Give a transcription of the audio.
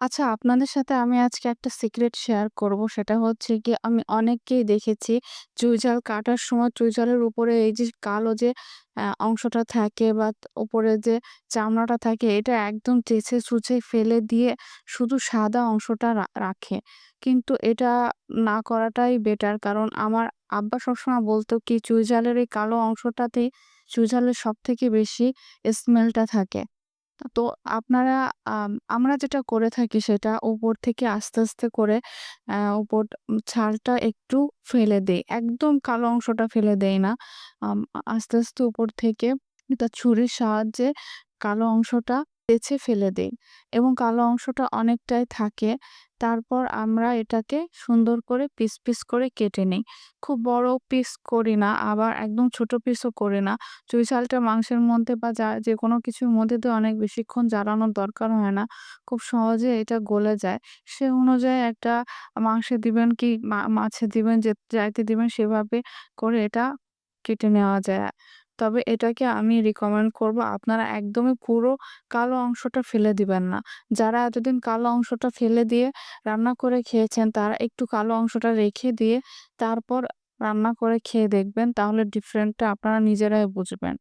আচ্ছা, আপনাদের সাথে আমি আজকে একটা সিক্রেট শেয়ার করব। সেটা হচ্ছে গিয়ে আমি অনেককেই দেখেছি চুইঝাল কাটার সময় চুইঝালের উপরে এই যে কালো যে অংশটা থাকে বা উপরে যে চামড়াটা থাকে এটা একদম চেঁছে-চুচে ফেলে দিয়ে শুধু সাদা অংশটা রাখে। কিন্তু এটা না করাটাই বেটার। কারণ আমার আব্বা সবসময় বলত কি চুইঝালের এই কালো অংশটাতেই চুইঝালের সবথেকে বেশি স্মেলটা থাকে। তো আপনারা আমরা যেটা করে থাকি সেটা উপর থেকে আস্তে, আস্তে করে উপর ছালটা একটু ফেলে দেই। একদম কালো অংশটা ফেলে দেই না। আস্তে, আস্তে উপর থেকে একটা ছুরির সাহায্যে কালো অংশটা বেছে ফেলে দেই এবং কালো অংশটা অনেকটাই থাকে। তারপর আমরা এটাকে সুন্দর করে পিস, পিস করে কেটে নেই। খুব বড় পিস করি না, আবার একদম ছোট পিসও করি না। চুই ঝালটা মাংসের মধ্যে বা যেকোনো কিছুর মধ্যে দিয়ে অনেক বেশিক্ষণ জ্বালানোর দরকার হয় না। খুব সহজে এটা গলে যায়। সে অনুযায়ী একটা মাংসে দিবেন কি মাছে দিবেন যাইতে দিবেন সেভাবে করে এটা কেটে নেওয়া যায়। তবে এটাকে আমি রিকমেন্ড করব আপনারা একদমই পুরো কালো অংশটা ফেলে দিবেন না। যারা এতদিন কালো অংশটা ফেলে দিয়ে রান্না করে খেয়েছেন তারা একটু কালো অংশটা রেখে দিয়ে তারপর রান্না করে খেয়ে দেখবেন, তাহলে ডিফারেন্টটা আপনারা নিজেরাই বুঝবেন।